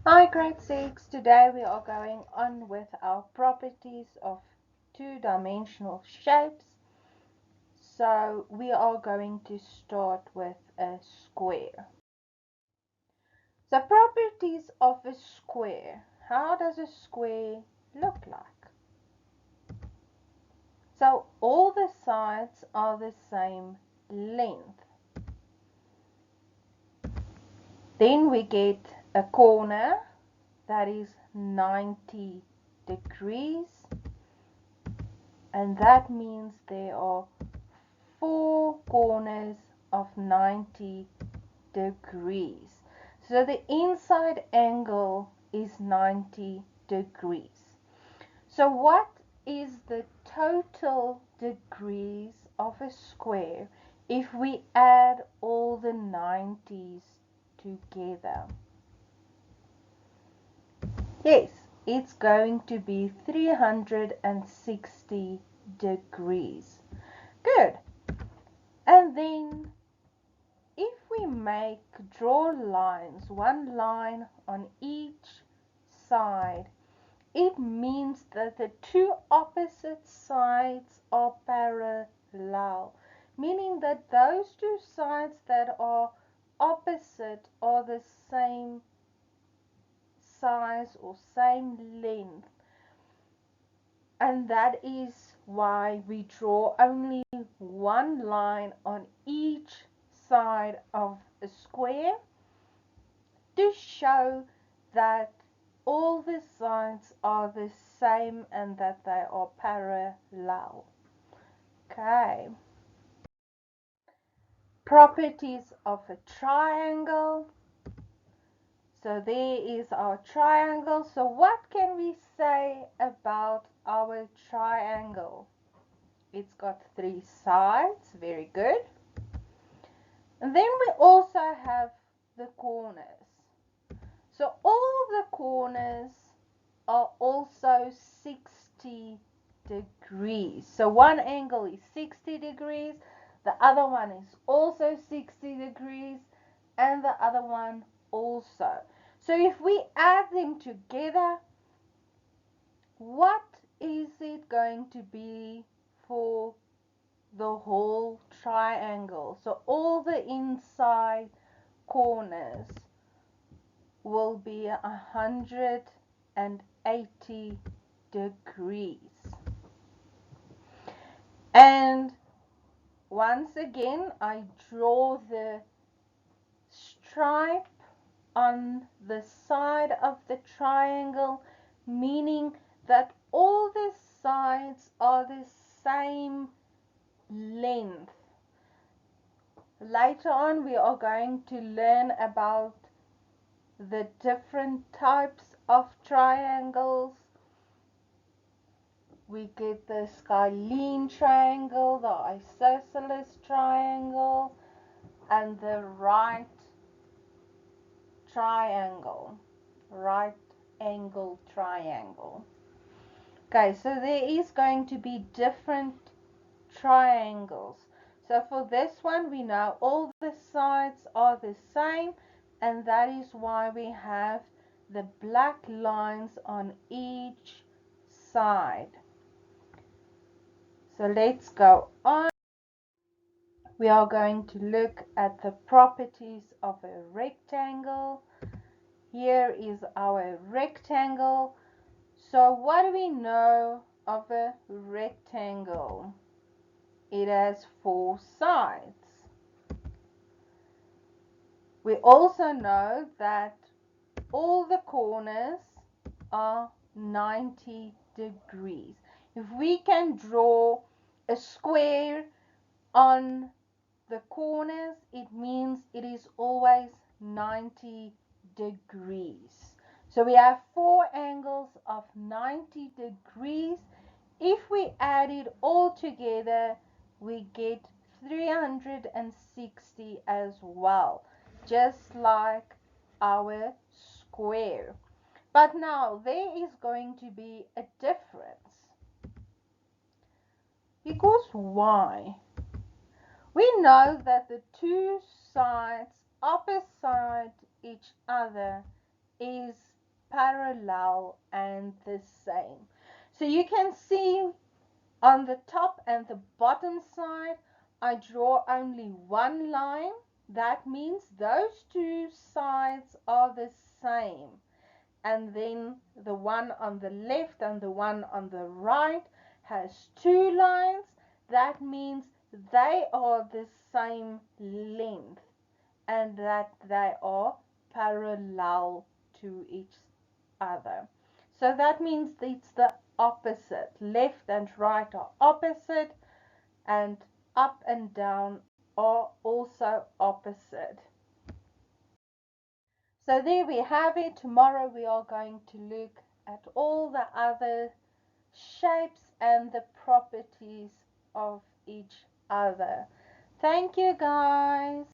Hi grade 6, today we are going on with our properties of two-dimensional shapes. So we are going to start with a square. The properties of a square. How does a square look like? So all the sides are the same length. Then we get a corner that is 90 degrees. And that means there are four corners of 90 degrees. So the inside angle is 90 degrees. So what is the total degrees of a square if we add all the 90s together? Yes, it's going to be 360 degrees. Good. And then if we draw lines, one line on each side, it means that the two opposite sides are parallel, meaning that those two sides that are opposite are the same size or same length. And that is why we draw only one line on each side of a square to show that all the sides are the same and that they are parallel. Okay. Properties of a triangle. So there is our triangle. So what can we say about our triangle? It's got three sides. Very good. And then we also have the corners. So all the corners are also 60 degrees. So one angle is 60 degrees, the other one is also 60 degrees, and the other one also. So if we add them together, what is it going to be for the whole triangle? So all the inside corners will be 180 degrees. And once again, I draw the stripe on the side of the triangle, meaning that all the sides are the same length. Later on, we are going to learn about the different types of triangles. We get the scalene triangle, the isosceles triangle, and the right triangle, right angle triangle. Okay, so there is going to be different triangles. So for this one, we know all the sides are the same, and that is why we have the black lines on each side. So let's go on. We are going to look at the properties of a rectangle. Here is our rectangle. So what do we know of a rectangle? It has four sides. We also know that all the corners are 90 degrees. If we can draw a square on the corners, it means it is always 90 degrees. So we have four angles of 90 degrees. If we add it all together, we get 360 as well, just like our square. But now there is going to be a difference. Because why? We know that the two sides opposite each other is parallel and the same. So you can see on the top and the bottom side, I draw only one line. That means those two sides are the same. And then the one on the left and the one on the right has two lines. That means they are the same length and that they are parallel to each other. So that means it's the opposite. Left and right are opposite, and up and down are also opposite. So there we have it. Tomorrow we are going to look at all the other shapes and the properties of each other. Thank you, guys.